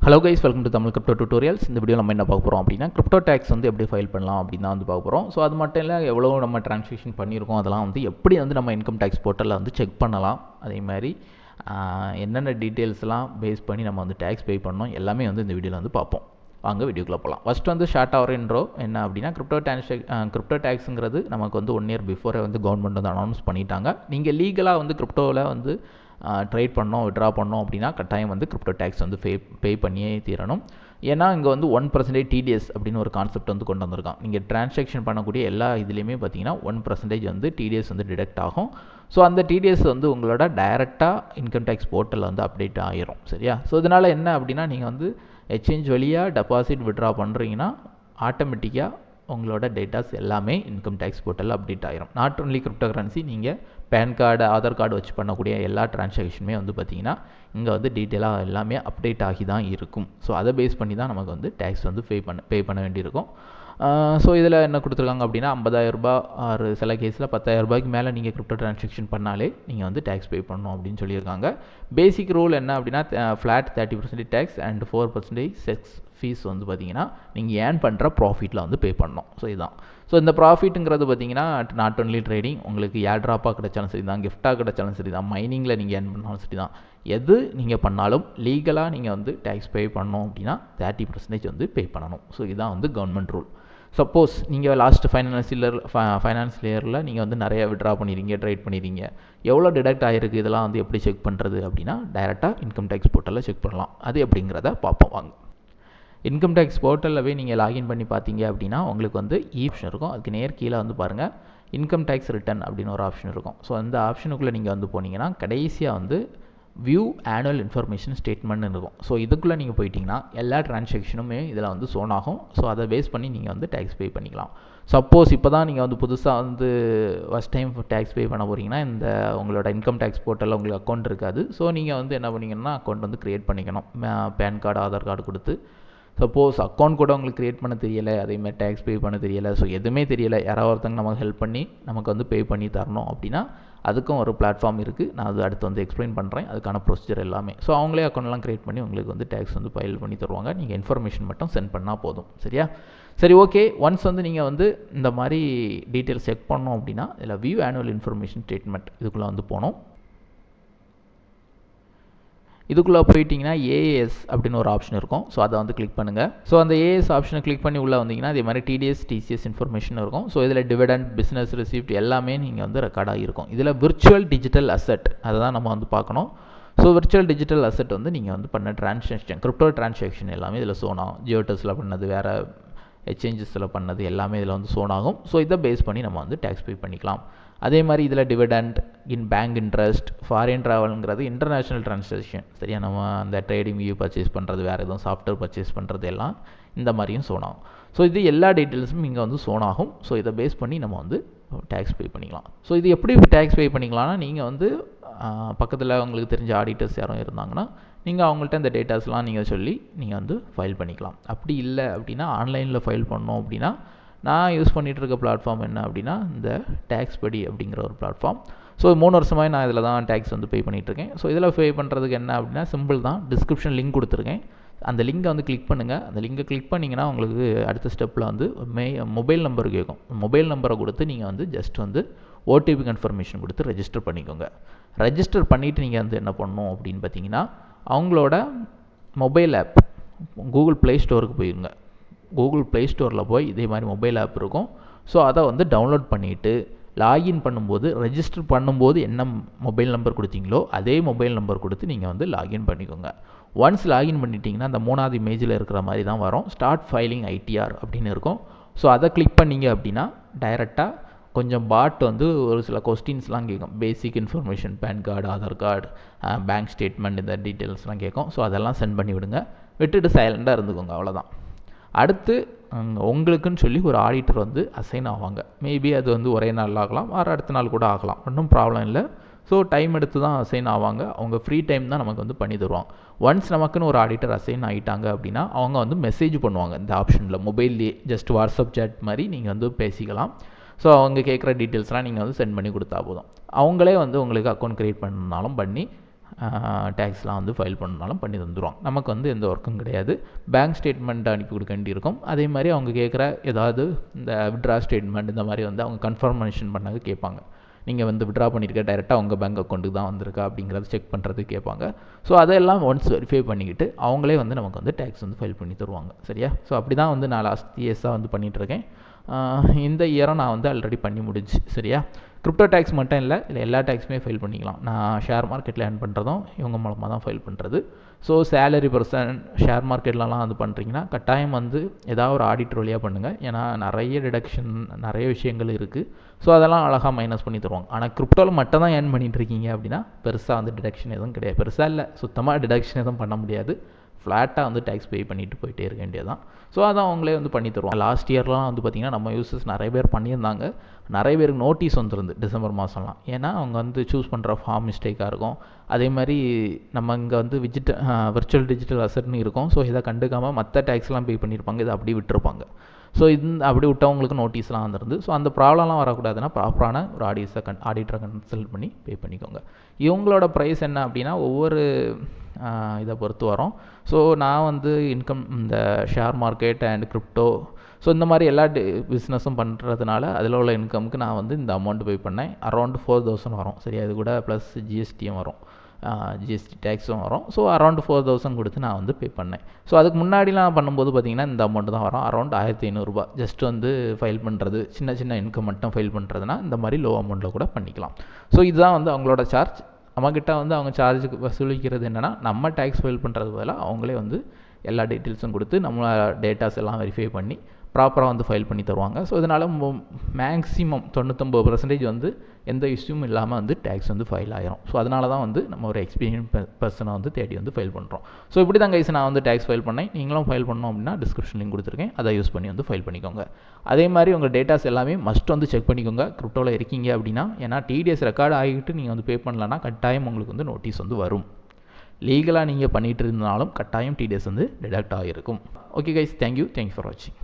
Hello guys, welcome to Tamil crypto tutorials. இந்த video நம்ம என்ன பார்க்க போகிறோம் அப்படின்னா, கிரிப்டோ டேக்ஸ் வந்து எப்படி ஃபைல் பண்ணலாம் அப்படின்னு தான் வந்து பார்க்க போகிறோம். ஸோ அது மட்டும் இல்லை, எவ்வளோ நம்ம ட்ரான்சாக்ஷன் பண்ணியிருக்கோம் அதெல்லாம் வந்து எப்படி வந்து நம்ம இன்கம் டேக்ஸ் போர்ட்டலில் வந்து செக் பண்ணலாம், அதே மாதிரி என்னென்ன டீட்டெயில்ஸ்லாம் பேஸ் பண்ணி நம்ம வந்து டேக்ஸ் பே பண்ணோம் எல்லாமே வந்து இந்த வீடியோவில் வந்து பார்ப்போம். வாங்க வீடியோக்குள்ளே போகலாம். ஃபஸ்ட்டு வந்து ஷார்ட்டாக ஒரு இன்ட்ரோ என்ன அப்படின்னா, கிரிப்டோ டேக்ஸுங்கிறது நமக்கு வந்து 1 இயர் பிஃபோரே வந்து கவர்மெண்ட் வந்து அனௌன்ஸ் பண்ணிட்டாங்க. நீங்கள் லீகலாக வந்து கிரிப்டோவில் வந்து ட்ரேட் பண்ணோம், விட்ரா பண்ணோம் அப்படின்னா கட்டாயம் வந்து கிரிப்டோ டேக்ஸ் வந்து பே பண்ணியே தீரணும். ஏன்னா இங்கே வந்து 1% டிடிஎஸ் அப்படின்னு ஒரு கான்செப்ட் வந்து கொண்டு வந்திருக்கான். நீங்கள் டிரான்சாக்ஷன் பண்ணக்கூடிய எல்லா இதுலேயுமே பார்த்தீங்கன்னா 1% வந்து டிடிஎஸ் வந்து டிடெக்ட் ஆகும். ஸோ அந்த டிடிஎஸ் வந்து உங்களோட டைரெக்டாக இன்கம் டேக்ஸ் போர்ட்டலில் வந்து அப்டேட் ஆகிரும். சரியா? ஸோ இதனால் என்ன அப்படின்னா, நீங்கள் வந்து எக்ஸ்சேஞ்ச் வழியாக டெபாசிட் விட்ரா பண்ணுறீங்கன்னா ஆட்டோமேட்டிக்காக உங்களோட டேட்டாஸ் எல்லாமே இன்கம் டேக்ஸ் போர்ட்டலில் அப்டேட் ஆகிரும். நாட் ஒன்லி கிரிப்டோ கரன்சி, நீங்கள் பேன் கார்டு, ஆதார் கார்டு வச்சு பண்ணக்கூடிய எல்லா டிரான்சாக்ஷனுமே வந்து பார்த்திங்கன்னா இங்கே வந்து டீட்டெயிலாக எல்லாமே அப்டேட் ஆகி தான் இருக்கும். ஸோ அதை பேஸ் பண்ணி தான் நமக்கு வந்து டேக்ஸ் வந்து பே பண்ண வேண்டியிருக்கும். ஸோ இதில் என்ன கொடுத்துருக்காங்க அப்படின்னா, 50,000 ஒரு சில கேஸில் 10,000 மேலே நீங்கள் கிரிப்டோ டிரான்சாக்ஷன் பண்ணாலே நீங்கள் வந்து டேக்ஸ் பே பண்ணணும் அப்படின்னு சொல்லியிருக்காங்க. பேசிக் ரூல் என்ன அப்படின்னா, ஃப்ளாட் 30% டேக்ஸ் அண்ட் 4% செக்ஸ் ஃபீஸ் வந்து பார்த்திங்கன்னா நீங்கள் ஏர்ன் பண்ணுற ப்ராஃபிட்டில் வந்து பே பண்ணணும். ஸோ இதுதான். ஸோ இந்த ப்ராஃபிட்டுங்கிறது பார்த்திங்கன்னா நாட் ஒன்லி ட்ரேடிங், உங்களுக்கு ஏர் ட்ராப்பாக கிடைச்சாலும் சரி தான், கிஃப்ட்டாக கிடைச்சாலும் சரி தான், மைனிங்கில் நீங்கள் ஏர்ன் பண்ணாலும் சரி தான், எது நீங்கள் பண்ணாலும் லீகலாக நீங்கள் வந்து டேக்ஸ் பே பண்ணணும் அப்படின்னா 30% வந்து பே பண்ணணும். ஸோ இதுதான் வந்து கவர்மெண்ட் ரூல். சப்போஸ் நீங்கள் லாஸ்ட் ஃபைனான்ஸ் இயரில் நீங்கள் வந்து நிறைய விட்ரா பண்ணிடுறீங்க, ட்ரேட் பண்ணிடுறீங்க, எவ்வளோ டிடெக்ட் ஆகிருக்கு, இதெல்லாம் வந்து எப்படி செக் பண்ணுறது அப்படின்னா டைரெக்டாக இன்கம் டேக்ஸ் போர்ட்டலில் செக் பண்ணலாம். அது எப்படிங்கிறத பார்ப்போம் வாங்க. இன்கம் டேக்ஸ் போர்ட்டலில் நீங்கள் லாகின் பண்ணி பார்த்தீங்க அப்படின்னா உங்களுக்கு வந்து ஆப்ஷன் இருக்கும். அதுக்கு நேர் கீழே வந்து பாருங்கள், இன்கம் டேக்ஸ் ரிட்டர்ன் அப்படின்னு ஒரு ஆப்ஷன் இருக்கும். ஸோ அந்த ஆப்ஷனுக்குள்ளே நீங்கள் வந்து போனீங்கன்னா கடைசியாக வந்து வியூ ஆனுவல் இன்ஃபர்மேஷன் ஸ்டேட்மெண்ட்னு இருக்கும். ஸோ இதுக்குள்ளே நீங்கள் போயிட்டிங்கன்னா எல்லா டிரான்சாக்ஷனுமே இதில் வந்து ஷோன் ஆகும். ஸோ அதை பேஸ் பண்ணி நீங்கள் வந்து டேக்ஸ் பே பண்ணிக்கலாம். சப்போஸ் இப்போ தான் நீங்கள் வந்து புதுசாக வந்து ஃபஸ்ட் டைம் டேக்ஸ் பே பண்ண போகிறீங்கன்னா இந்த உங்களோட இன்கம் டேக்ஸ் போர்ட்டலில் உங்களுக்கு அக்கௌண்ட் இருக்காது. ஸோ நீங்கள் வந்து என்ன பண்ணிங்கன்னா அக்கௌண்ட் வந்து க்ரியேட் பண்ணிக்கணும். பேன் கார்டு, ஆதார் கார்டு கொடுத்து. சப்போஸ் அக்கௌண்ட் கூட உங்களுக்கு க்ரியேட் பண்ண தெரியலை, அதேமாதிரி டேக்ஸ் பே பண்ண தெரியலை, ஸோ எதுவுமே தெரியலை, யாராவது ஒருத்தங்க நமக்கு ஹெல்ப் பண்ணி நமக்கு வந்து பே பண்ணி தரணும் அப்படின்னா அதுக்கும் ஒரு பிளாட்ஃபார்ம் இருக்குது. நான் அது அடுத்து வந்து எக்ஸ்பிளைன் பண்ணுறேன், அதுக்கான ப்ரொசீஜர் எல்லாமே. ஸோ அவங்களே அக்கௌண்ட்லாம் க்ரியேட் பண்ணி உங்களுக்கு வந்து டேக்ஸ் வந்து ஃபைல் பண்ணி தருவாங்க. நீங்கள் இன்ஃபர்மேஷன் மட்டும் சென்ட் பண்ணால் போதும். சரியா? சரி, ஓகே. ஒன்ஸ் வந்து நீங்கள் வந்து இந்த மாதிரி டீட்டெயில்ஸ் செக் பண்ணோம் அப்படின்னா இதில் வியூ ஆனுவல் இன்ஃபர்மேஷன் ஸ்டேட்மெண்ட் இதுக்குள்ளே வந்து போனோம். இதுக்குள்ளே போயிட்டிங்கன்னா ஏஎஸ் அப்படின்னு ஒரு ஆப்ஷன் இருக்கும். ஸோ அதை வந்து கிளிக் பண்ணுங்கள். ஸோ அந்த ஏஎஸ் ஆப்ஷனை கிளிக் பண்ணி உள்ளே வந்தீங்கன்னா அதே மாதிரி டிடிஎஸ், டிசிஎஸ் இன்ஃபர்மேஷன் இருக்கும். ஸோ இதில் டிவிடெண்ட், பிஸ்னஸ் ரிசிப்ட் எல்லாமே நீங்கள் வந்து ரெக்கார்டாக இருக்கும். இதில் விர்ச்சுவல் டிஜிட்டல் அசெட் அதை தான் நம்ம வந்து பார்க்கணும். ஸோ விர்ச்சுவல் டிஜிட்டல் அசெட் வந்து நீங்கள் வந்து பண்ண டிரான்சாக்ஷன், கிரிப்டோ டிரான்சாக்ஷன் எல்லாமே இதில் ஷோன் ஆகும். ஜியோடெஸில் பண்ணது, வேறு எக்ஸ்சேஞ்சஸில் பண்ணது எல்லாமே இதில் வந்து ஷோன் ஆகும். ஸோ இதை பேஸ் பண்ணி நம்ம வந்து டேக்ஸ் பே பண்ணிக்கலாம். அதே மாதிரி இதில் டிவிடெண்ட், பேங்க் இன்ட்ரெஸ்ட், ஃபாரின் ட்ராவலுங்கிறது இன்டர்நேஷ்னல் ட்ரான்சாக்ஷன். சரியா? நம்ம அந்த ட்ரேடிங் வியூ பர்ச்சேஸ் பண்ணுறது, வேறு எதுவும் சாஃப்ட்வேர் பர்ச்சேஸ் பண்ணுறது எல்லாம் இந்த மாதிரியும் ஷோன் ஆகும். ஸோ இது எல்லா டீட்டெயில்ஸும் இங்கே வந்து ஷோன் ஆகும். ஸோ இதை பேஸ் பண்ணி நம்ம வந்து டேக்ஸ் பே பண்ணிக்கலாம். ஸோ இது எப்படி டேக்ஸ் பே பண்ணிக்கலாம்னா, நீங்கள் வந்து பக்கத்தில் உங்களுக்கு தெரிஞ்ச ஆடிட்டர்ஸ் யாரும் இருந்தாங்கன்னா நீங்கள் அவங்கள்ட்ட இந்த டேட்டாஸ்லாம் நீங்கள் சொல்லி நீங்கள் வந்து ஃபைல் பண்ணிக்கலாம். அப்படி இல்லை அப்படின்னா ஆன்லைனில் ஃபைல் பண்ணோம் அப்படின்னா நான் யூஸ் பண்ணிகிட்டு இருக்க பிளாட்ஃபார்ம் என்ன அப்படின்னா இந்த டேக்ஸ் படி அப்படிங்கிற ஒரு பிளாட்ஃபார்ம். ஸோ 3 வருஷமாக நான் இதில் தான் டேக்ஸ் வந்து பே பண்ணிகிட்ருக்கேன். ஸோ இதில் பே பண்ணுறதுக்கு என்ன அப்படின்னா சிம்பிள் தான். டிஸ்கிரிப்ஷன் லிங்க் கொடுத்துருக்கேன். அந்த லிங்கை வந்து கிளிக் பண்ணுங்கள். அந்த லிங்கை கிளிக் பண்ணிங்கன்னா உங்களுக்கு அடுத்த ஸ்டெப்பில் வந்து மொபைல் நம்பர் கேட்கும். மொபைல் நம்பரை கொடுத்து நீங்கள் வந்து ஜஸ்ட் வந்து ஓடிபி கன்ஃபர்மேஷன் கொடுத்து ரெஜிஸ்டர் பண்ணிக்கோங்க. ரெஜிஸ்டர் பண்ணிவிட்டு நீங்கள் வந்து என்ன பண்ணணும் அப்படின்னு பார்த்தீங்கன்னா அவங்களோட மொபைல் ஆப் கூகுள் ப்ளே ஸ்டோருக்கு போயிருங்க. கூகுள் ப்ளே ஸ்டோரில் போய் இதே மாதிரி மொபைல் ஆப் இருக்கும். ஸோ அதை வந்து டவுன்லோட் பண்ணிவிட்டு லாகின் பண்ணும்போது, ரெஜிஸ்டர் பண்ணும்போது என்ன மொபைல் நம்பர் கொடுத்தீங்களோ அதே மொபைல் நம்பர் கொடுத்து நீங்கள் வந்து லாகின் பண்ணிக்கோங்க. ஒன்ஸ் லாகின் பண்ணிட்டீங்கன்னா அந்த 3வது இமேஜில் இருக்கிற மாதிரி தான் வரும். ஸ்டார்ட் ஃபைலிங் ஐடிஆர் அப்படின்னு இருக்கும். ஸோ அதை கிளிக் பண்ணிங்க அப்படின்னா டைரெக்டாக கொஞ்சம் பாட் வந்து ஒரு சில கொஸ்டின்ஸ்லாம் கேட்கும். Basic information, PAN card, Aadhaar card, bank statement, இந்த டீட்டெயில்ஸ்லாம் கேட்கும். ஸோ அதெல்லாம் சென்ட் பண்ணி விடுங்க. விட்டுட்டு சைலண்டாக இருந்துக்கோங்க. அவ்வளோதான். அடுத்து உங்களுக்குன்னு சொல்லி ஒரு ஆடிட்டர் வந்து அசைன் ஆவாங்க. மேபி அது வந்து ஒரே நாள் ஆகலாம், அடுத்த நாள் கூட ஆகலாம், ஒன்றும் ப்ராப்ளம் இல்லை. ஸோ டைம் எடுத்து தான் அசைன் ஆவாங்க. அவங்க ஃப்ரீ டைம் தான் நமக்கு வந்து பண்ணி தருவாங்க. ஒன்ஸ் நமக்குன்னு ஒரு ஆடிட்டர் அசைன் ஆகிட்டாங்க அப்படின்னா அவங்க வந்து மெசேஜ் பண்ணுவாங்க. இந்த ஆப்ஷனில் மொபைல்லேயே ஜஸ்ட் வாட்ஸ்அப் சேட் மாதிரி நீங்கள் வந்து பேசிக்கலாம். ஸோ அவங்க கேட்குற டீட்டெயில்ஸ்லாம் நீங்கள் வந்து சென்ட் பண்ணி கொடுத்தா போதும். அவங்களே வந்து உங்களுக்கு அக்கௌண்ட் க்ரியேட் பண்ணாலும் பண்ணி டேக்ஸ்லாம் வந்து ஃபைல் பண்ணாலும் பண்ணி தந்துடுவாங்க. நமக்கு வந்து எந்த ஒர்க்கும் கிடையாது. பேங்க் ஸ்டேட்மெண்ட் அனுப்பி கொடுக்க வேண்டியிருக்கும். அதே மாதிரி அவங்க கேட்குற ஏதாவது இந்த வித்ட்ரா ஸ்டேட்மெண்ட் இந்த மாதிரி வந்து அவங்க கன்ஃபர்மேஷன் பண்ணது கேட்பாங்க. நீங்கள் வந்து வித்ட்ரா பண்ணியிருக்க டைரெக்டாக உங்கள் பேங்க் அக்கௌண்ட்டுக்கு தான் வந்திருக்கா அப்படிங்கிறத செக் பண்ணுறதுக்கு கேட்பாங்க. ஸோ அதெல்லாம் ஒன்ஸ் வெரிஃபை பண்ணிக்கிட்டு அவங்களே வந்து நமக்கு வந்து டேக்ஸ் வந்து ஃபைல் பண்ணி தருவாங்க. சரியா? ஸோ அப்படி தான் வந்து நான் லாஸ்ட் இயர்ஸாக வந்து பண்ணிகிட்ருக்கேன். இந்த இயரும் நான் வந்து ஆல்ரெடி பண்ணி முடிஞ்சு. சரியா? கிரிப்டோ டேக்ஸ் மட்டும் இல்லை எல்லா டேக்ஸுமே ஃபைல் பண்ணிக்கலாம். நான் ஷேர் மார்க்கெட்டில் ஏர்ன் பண்ணுறதும் இவங்க மூலமாக தான் ஃபைல் பண்ணுறது. ஸோ சேலரி பர்சன் ஷேர் மார்க்கெட்லலாம் வந்து பண்ணுறீங்கன்னா கட்டாயம் வந்து ஏதாவது ஒரு ஆடிட்டர் வழியாக பண்ணுங்கள். ஏன்னா நிறைய டிடக்ஷன் நிறைய விஷயங்கள் இருக்குது. ஸோ அதெல்லாம் அழகாக மைனஸ் பண்ணி தருவாங்க. ஆனால் கிரிப்டோவில் மட்டும் தான் ஏர்ன் பண்ணிகிட்டு இருக்கீங்க அப்படின்னா பெருசாக வந்து டிடக்ஷன் எதுவும் கிடையாது. பெருசாக இல்லை, சுத்தமாக டிடக்ஷன் எதுவும் பண்ண முடியாது. ஃப்ளாட்டாக வந்து டேக்ஸ் பே பண்ணிட்டு போயிட்டே இருக்க வேண்டியது தான். ஸோ அதான் அவங்களே வந்து பண்ணி தருவாங்க. லாஸ்ட் இயர்லாம் வந்து பார்த்திங்கன்னா நம்ம யூசர்ஸ் நிறைய பேர் பண்ணியிருந்தாங்க. நிறைய பேருக்கு நோட்டீஸ் வந்துருந்து டிசம்பர் மாதம்லாம். ஏன்னா அவங்க வந்து சூஸ் பண்ணுற ஃபார்ம் மிஸ்டேக்காக இருக்கும். அதே மாதிரி நம்ம இங்கே வந்து விர்ச்சுவல் டிஜிட்டல் அசட்னு இருக்கும். ஸோ இதை கண்டுக்காமல் மற்ற டேக்ஸ்லாம் பே பண்ணியிருப்பாங்க, இதை அப்படி விட்டுருப்பாங்க. ஸோ அப்படி விட்டவங்களுக்கு நோட்டீஸ்லாம் வந்துருந்து. ஸோ அந்த ப்ராப்ளம்லாம் வரக்கூடாதுன்னா ப்ராப்பரான ஒரு ஆடிட்டரை கன்சல்ட் பண்ணி பே பண்ணிக்கோங்க. இவங்களோட ப்ரைஸ் என்ன அப்படின்னா ஒவ்வொரு இதை பொறுத்து வரும். ஸோ நான் வந்து இந்த share market and crypto so இந்த மாதிரி எல்லா பிஸ்னஸும் பண்ணுறதுனால அதில் உள்ள இன்கமுக்கு நான் வந்து இந்த அமௌண்ட் பே பண்ணேன். அரௌண்ட் 4000 வரும். சரியா? இது கூட ப்ளஸ் ஜிஎஸ்டியும் வரும், ஜிஎஸ்டி டேக்ஸும் வரும். ஸோ அரௌண்ட் 4000 கொடுத்து நான் வந்து பே பண்ணேன். ஸோ அதுக்கு முன்னாடிலாம் பண்ணும்போது பார்த்திங்கன்னா இந்த அமௌண்ட் தான் வரும், அரௌண்ட் 1500 ஜஸ்ட் வந்து ஃபைல் பண்ணுறது, சின்ன சின்ன இன்கம் மட்டும் ஃபைல் பண்ணுறதுனா இந்த மாதிரி லோ அமௌண்ட்டில் கூட பண்ணிக்கலாம். ஸோ இதுதான் வந்து அவங்களோட சார்ஜ். நம்மக்கிட்ட வந்து அவங்க சார்ஜுக்கு வசூலிக்கிறது என்னென்னா நம்ம டேக்ஸ் ஃபைல் பண்ணுறது பதிலாக அவங்களே வந்து எல்லா டீட்டெயில்ஸும் கொடுத்து நம்ம டேட்டாஸ் எல்லாம் வெரிஃபை பண்ணி ப்ராப்பராக வந்து ஃபைல் பண்ணி தருவாங்க. ஸோ இதனால் மேக்ஸிமம் 99% வந்து எந்த இஷ்யூவும் இல்லாமல் வந்து டேக்ஸ் வந்து ஃபைல் ஆகிரும். ஸோ அதனால தான் வந்து நம்ம ஒரு எக்ஸ்பீரியன்ஸ் பர்சனை வந்து தேடி வந்து ஃபைல் பண்ணுறோம். ஸோ இப்படி தான் கைஸ் நான் வந்து டேக்ஸ் ஃபைல் பண்ணேன். நீங்களும் ஃபைல் பண்ணோம் அப்படின்னா டிஸ்கிரிப்ஷன் லிங்க் கொடுத்துருக்கேன், அதை யூஸ் பண்ணி வந்து ஃபைல் பண்ணிக்கோங்க. அதே மாதிரி உங்கள் டேட்டாஸ் எல்லாமே மஸ்ட் வந்து செக் பண்ணிக்கோங்க கிரிப்டோவில் இருக்கீங்க அப்படின்னா. ஏன்னா டிடிஎஸ் ரெக்கார்டு ஆகிட்டு நீங்கள் வந்து பே பண்ணலன்னா கட்டாயம் உங்களுக்கு வந்து நோட்டீஸ் வந்து வரும். லீகலாக நீங்கள் பண்ணிகிட்டு இருந்தாலும் கட்டாயம் டிடிஎஸ் வந்து டிடக்ட் ஆகிருக்கும். ஓகே கைஸ், தேங்க்யூ ஃபார் வாட்சிங்.